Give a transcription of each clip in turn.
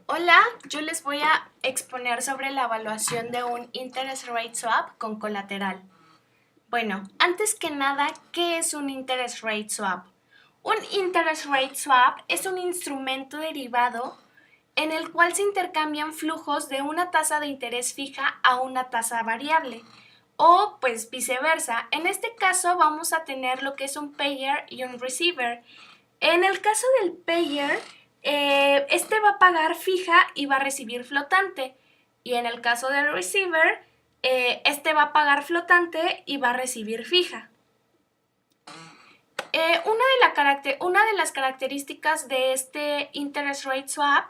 Hola, yo les voy a exponer sobre la evaluación de un interest rate swap con colateral. Bueno, antes que nada, ¿qué es un interest rate swap? Un interest rate swap es un instrumento derivado en el cual se intercambian flujos de una tasa de interés fija a una tasa variable o pues viceversa. En este caso vamos a tener lo que es un payer y un receiver. En el caso del payer, este va a pagar fija y va a recibir flotante. Y en el caso del receiver, este va a pagar flotante y va a recibir fija. Una de las características de este interest rate swap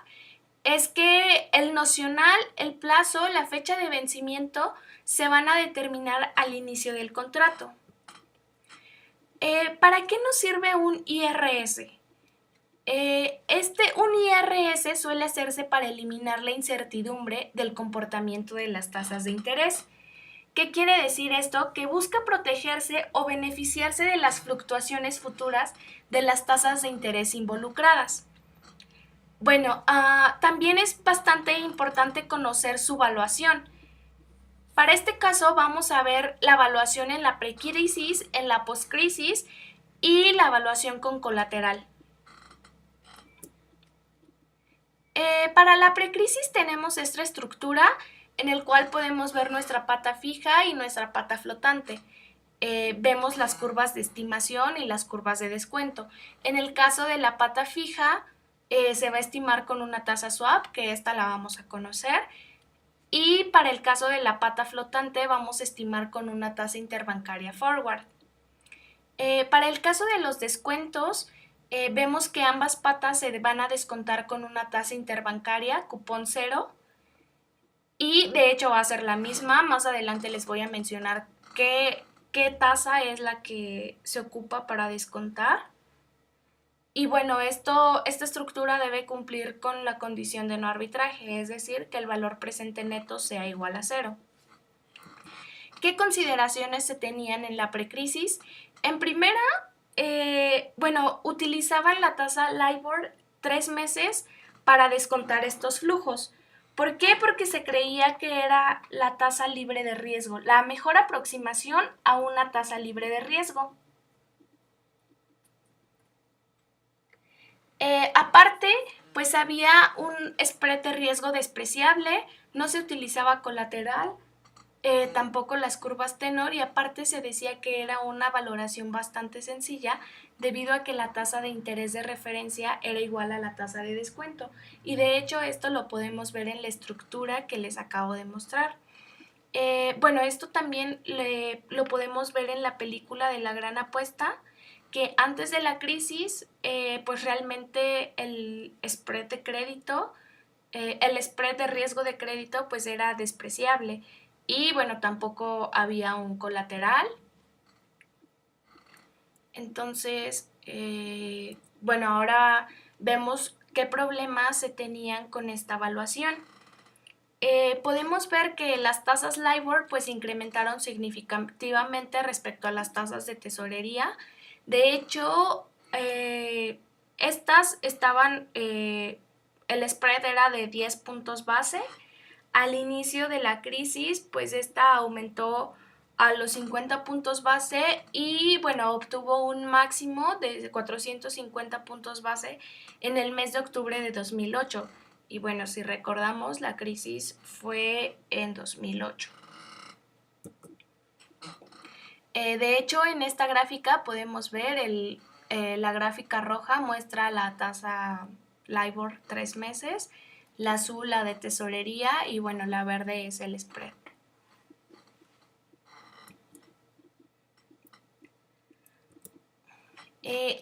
es que el nocional, el plazo, la fecha de vencimiento se van a determinar al inicio del contrato. ¿Para qué nos sirve un IRS? Un IRS suele hacerse para eliminar la incertidumbre del comportamiento de las tasas de interés. ¿Qué quiere decir esto? Que busca protegerse o beneficiarse de las fluctuaciones futuras de las tasas de interés involucradas. Bueno, también es bastante importante conocer su valuación. Para este caso vamos a ver la evaluación en la precrisis, en la postcrisis y la evaluación con colateral. Para la precrisis tenemos esta estructura en el cual podemos ver nuestra pata fija y nuestra pata flotante. Vemos las curvas de estimación y las curvas de descuento. En el caso de la pata fija, se va a estimar con una tasa swap, que esta la vamos a conocer. Y para el caso de la pata flotante, vamos a estimar con una tasa interbancaria forward. Para el caso de los descuentos, vemos que ambas patas se van a descontar con una tasa interbancaria, cupón cero, y de hecho va a ser la misma. Más adelante les voy a mencionar qué tasa es la que se ocupa para descontar. Y bueno, esta estructura debe cumplir con la condición de no arbitraje, es decir, que el valor presente neto sea igual a cero. ¿Qué consideraciones se tenían en la precrisis? En primera, utilizaban la tasa LIBOR 3 meses para descontar estos flujos. ¿Por qué? Porque se creía que era la tasa libre de riesgo, la mejor aproximación a una tasa libre de riesgo. Aparte, pues había un spread de riesgo despreciable, no se utilizaba colateral, tampoco las curvas tenor, y aparte se decía que era una valoración bastante sencilla debido a que la tasa de interés de referencia era igual a la tasa de descuento, y de hecho esto lo podemos ver en la estructura que les acabo de mostrar. Esto también lo podemos ver en la película de La Gran Apuesta, que antes de la crisis, pues realmente el spread de crédito, el spread de riesgo de crédito pues era despreciable, y bueno, tampoco había un colateral. Entonces, ahora vemos qué problemas se tenían con esta evaluación. Podemos ver que las tasas LIBOR pues incrementaron significativamente respecto a las tasas de tesorería. De hecho, estas estaban, el spread era de 10 puntos base. Al inicio de la crisis, pues esta aumentó a los 50 puntos base y bueno, obtuvo un máximo de 450 puntos base en el mes de octubre de 2008. Y bueno, si recordamos, la crisis fue en 2008. De hecho, en esta gráfica podemos ver la gráfica roja muestra la tasa LIBOR 3 meses, la azul la de tesorería y bueno, la verde es el spread.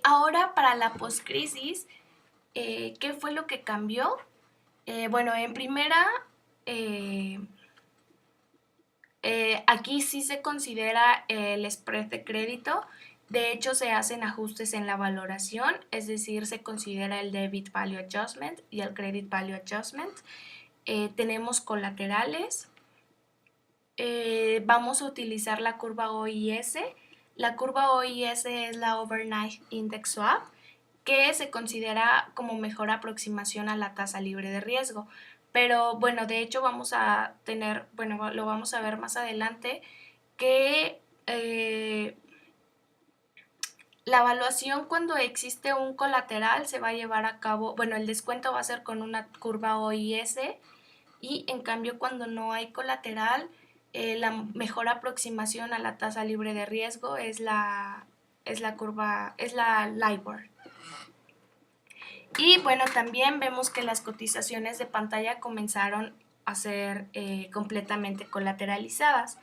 Ahora para la postcrisis, ¿qué fue lo que cambió? En primera, aquí sí se considera el spread de crédito. De hecho, se hacen ajustes en la valoración, es decir, se considera el Debit Value Adjustment y el Credit Value Adjustment. Tenemos colaterales. Vamos a utilizar la curva OIS. La curva OIS es la Overnight Index Swap que se considera como mejor aproximación a la tasa libre de riesgo. Pero bueno, de hecho vamos a tener, bueno, lo vamos a ver más adelante, que la evaluación cuando existe un colateral se va a llevar a cabo, bueno, el descuento va a ser con una curva OIS, y en cambio cuando no hay colateral, la mejor aproximación a la tasa libre de riesgo es la LIBOR. Y bueno, también vemos que las cotizaciones de pantalla comenzaron a ser completamente colateralizadas.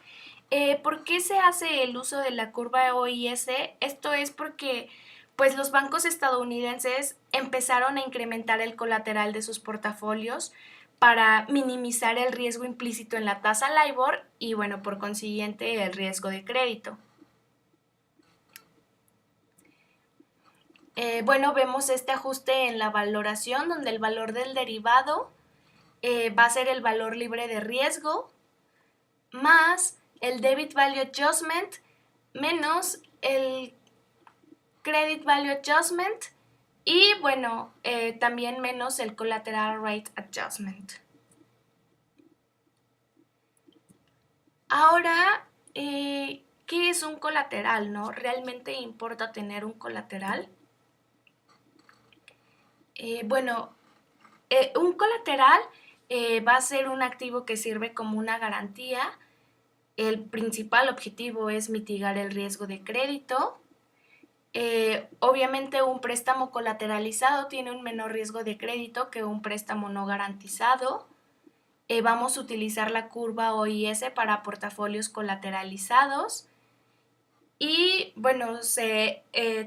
¿Por qué se hace el uso de la curva OIS? Esto es porque pues los bancos estadounidenses empezaron a incrementar el colateral de sus portafolios para minimizar el riesgo implícito en la tasa LIBOR y bueno, por consiguiente el riesgo de crédito. Bueno, vemos este ajuste en la valoración donde el valor del derivado va a ser el valor libre de riesgo más el Debit Value Adjustment menos el Credit Value Adjustment y bueno, también menos el Collateral Rate Adjustment. Ahora, ¿qué es un colateral, no? ¿Realmente importa tener un colateral? Bueno, un colateral va a ser un activo que sirve como una garantía. El principal objetivo es mitigar el riesgo de crédito. Obviamente un préstamo colateralizado tiene un menor riesgo de crédito que un préstamo no garantizado. Vamos a utilizar la curva OIS para portafolios colateralizados. Y bueno,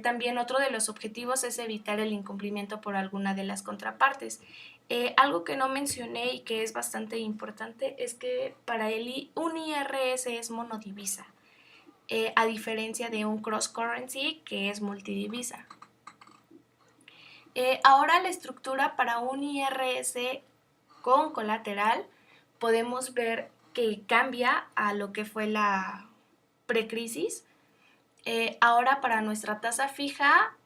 también otro de los objetivos es evitar el incumplimiento por alguna de las contrapartes. Algo que no mencioné y que es bastante importante es que para un IRS es monodivisa, a diferencia de un cross currency que es multidivisa. Ahora la estructura para un IRS con colateral podemos ver que cambia a lo que fue la precrisis. Ahora para nuestra tasa fija,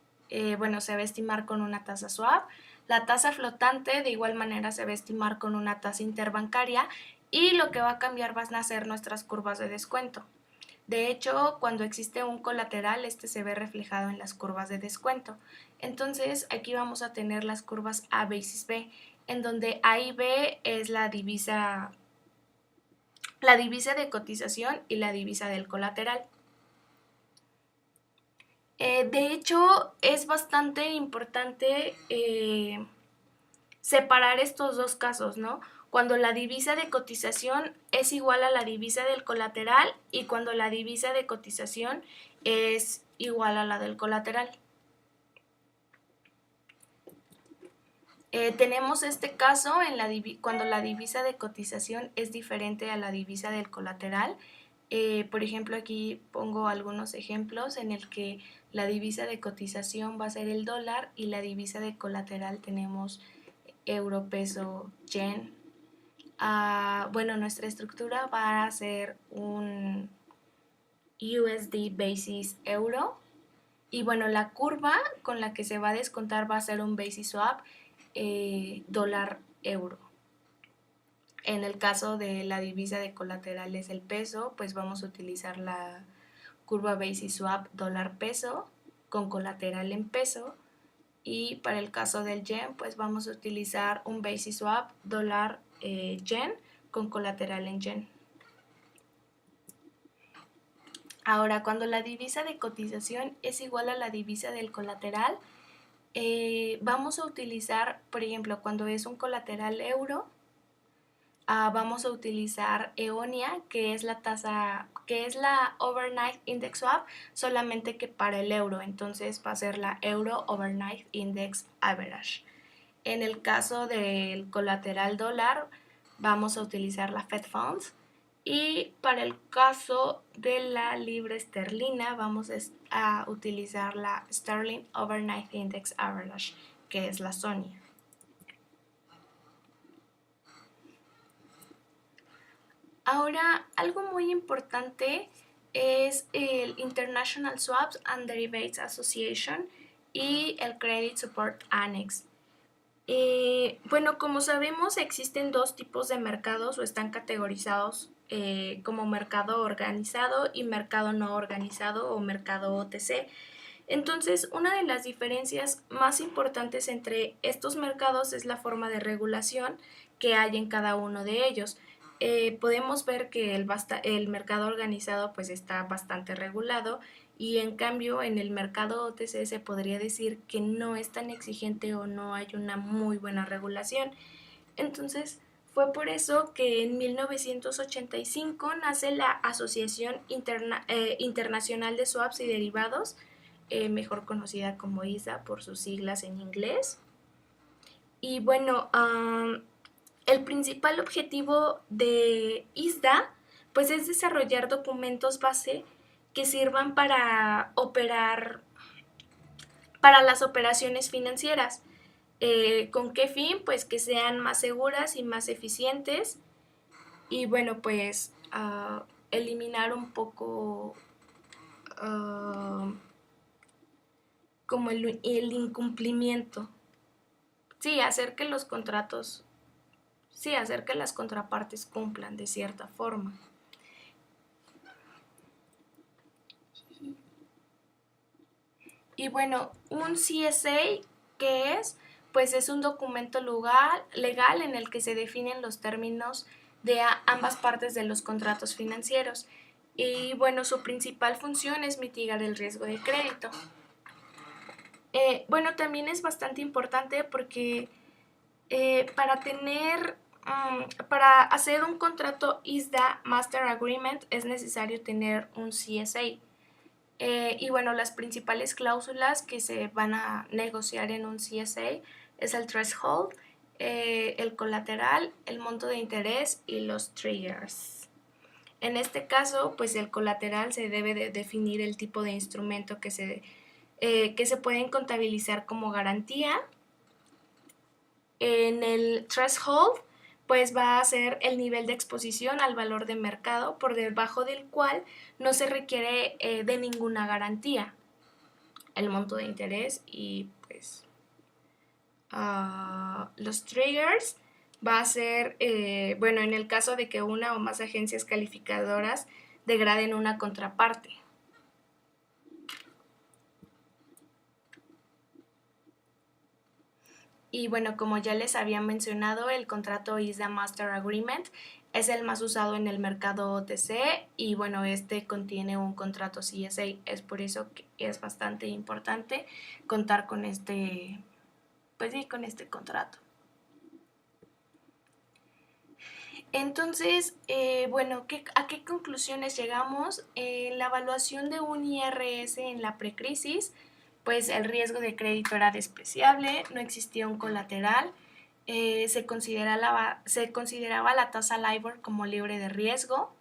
bueno, se va a estimar con una tasa swap. La tasa flotante de igual manera se va a estimar con una tasa interbancaria y lo que va a cambiar van a ser nuestras curvas de descuento. De hecho, cuando existe un colateral, este se ve reflejado en las curvas de descuento. Entonces, aquí vamos a tener las curvas A basis B, en donde A y B es la divisa de cotización y la divisa del colateral. De hecho, es bastante importante separar estos dos casos, ¿no? Cuando la divisa de cotización es igual a la divisa del colateral y cuando la divisa de cotización es igual a la del colateral. Tenemos este caso cuando la divisa de cotización es diferente a la divisa del colateral. Por ejemplo, aquí pongo algunos ejemplos en el que la divisa de cotización va a ser el dólar y la divisa de colateral tenemos euro, peso, yen. Bueno, nuestra estructura va a ser un USD basis euro y bueno, la curva con la que se va a descontar va a ser un basis swap dólar euro. En el caso de la divisa de colateral es el peso, pues vamos a utilizar la curva basis swap dólar peso con colateral en peso. Y para el caso del yen, pues vamos a utilizar un basis swap dólar yen con colateral en yen. Ahora, cuando la divisa de cotización es igual a la divisa del colateral, vamos a utilizar, por ejemplo, cuando es un colateral euro, vamos a utilizar EONIA, que es la Overnight Index Swap, solamente que para el euro, entonces va a ser la Euro Overnight Index Average. En el caso del colateral dólar, vamos a utilizar la Fed Funds. Y para el caso de la libra esterlina, vamos a utilizar la Sterling Overnight Index Average, que es la SONIA. Ahora, algo muy importante es el International Swaps and Derivatives Association, y el Credit Support Annex. Bueno, como sabemos, existen dos tipos de mercados o están categorizados como mercado organizado y mercado no organizado o mercado OTC. Entonces, una de las diferencias más importantes entre estos mercados es la forma de regulación que hay en cada uno de ellos. Podemos ver que el mercado organizado pues está bastante regulado y en cambio en el mercado OTC se podría decir que no es tan exigente o no hay una muy buena regulación. Entonces, fue por eso que en 1985 nace la Asociación Internacional de Swaps y Derivados, mejor conocida como ISDA por sus siglas en inglés. Y bueno, el principal objetivo de ISDA pues es desarrollar documentos base que sirvan para operar, para las operaciones financieras. ¿Con qué fin? Pues que sean más seguras y más eficientes y bueno, pues eliminar un poco como el incumplimiento. Sí, hacer que los contratos, sí, hacer que las contrapartes cumplan de cierta forma. Y bueno, un CSA, ¿qué es? Pues es un documento legal en el que se definen los términos de ambas partes de los contratos financieros. Y bueno, su principal función es mitigar el riesgo de crédito. Bueno, también es bastante importante porque para hacer un contrato ISDA Master Agreement es necesario tener un CSA. Y bueno, las principales cláusulas que se van a negociar en un CSA es el threshold, el colateral, el monto de interés y los triggers. En este caso, pues el colateral se debe de definir el tipo de instrumento que se pueden contabilizar como garantía. En el threshold, pues va a ser el nivel de exposición al valor de mercado por debajo del cual no se requiere de ninguna garantía. El monto de interés y pues los triggers va a ser, bueno, en el caso de que una o más agencias calificadoras degraden una contraparte. Y bueno, como ya les había mencionado, el contrato ISDA Master Agreement es el más usado en el mercado OTC y bueno, este contiene un contrato CSA. Es por eso que es bastante importante contar con pues sí, con este contrato. Entonces, bueno, ¿a qué conclusiones llegamos? La evaluación de un IRS en la precrisis, pues el riesgo de crédito era despreciable, no existía un colateral, se consideraba la tasa LIBOR como libre de riesgo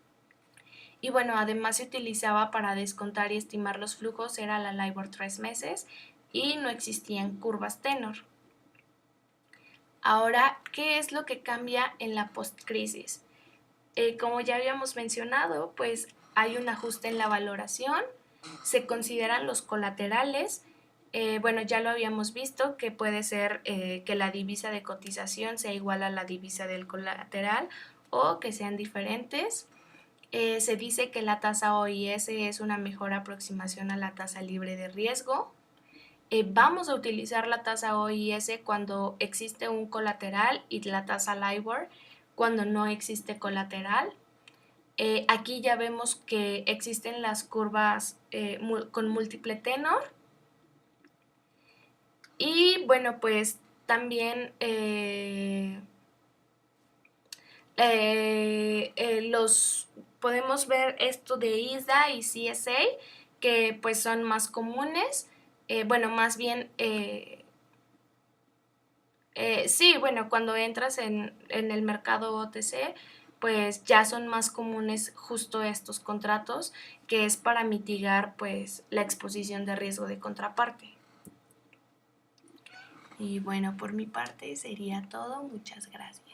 y bueno, además se utilizaba para descontar y estimar los flujos, era la LIBOR 3 meses y no existían curvas tenor. Ahora, ¿qué es lo que cambia en la postcrisis? Como ya habíamos mencionado, pues hay un ajuste en la valoración, se consideran los colaterales, bueno, ya lo habíamos visto que puede ser que la divisa de cotización sea igual a la divisa del colateral o que sean diferentes. Se dice que la tasa OIS es una mejor aproximación a la tasa libre de riesgo. Vamos a utilizar la tasa OIS cuando existe un colateral y la tasa LIBOR cuando no existe colateral. Aquí ya vemos que existen las curvas con múltiple tenor. Y bueno, pues también podemos ver esto de ISDA y CSA, que pues son más comunes. Bueno, más bien, sí, bueno, cuando entras en el mercado OTC, pues ya son más comunes justo estos contratos, que es para mitigar pues la exposición de riesgo de contraparte. Y bueno, por mi parte sería todo. Muchas gracias.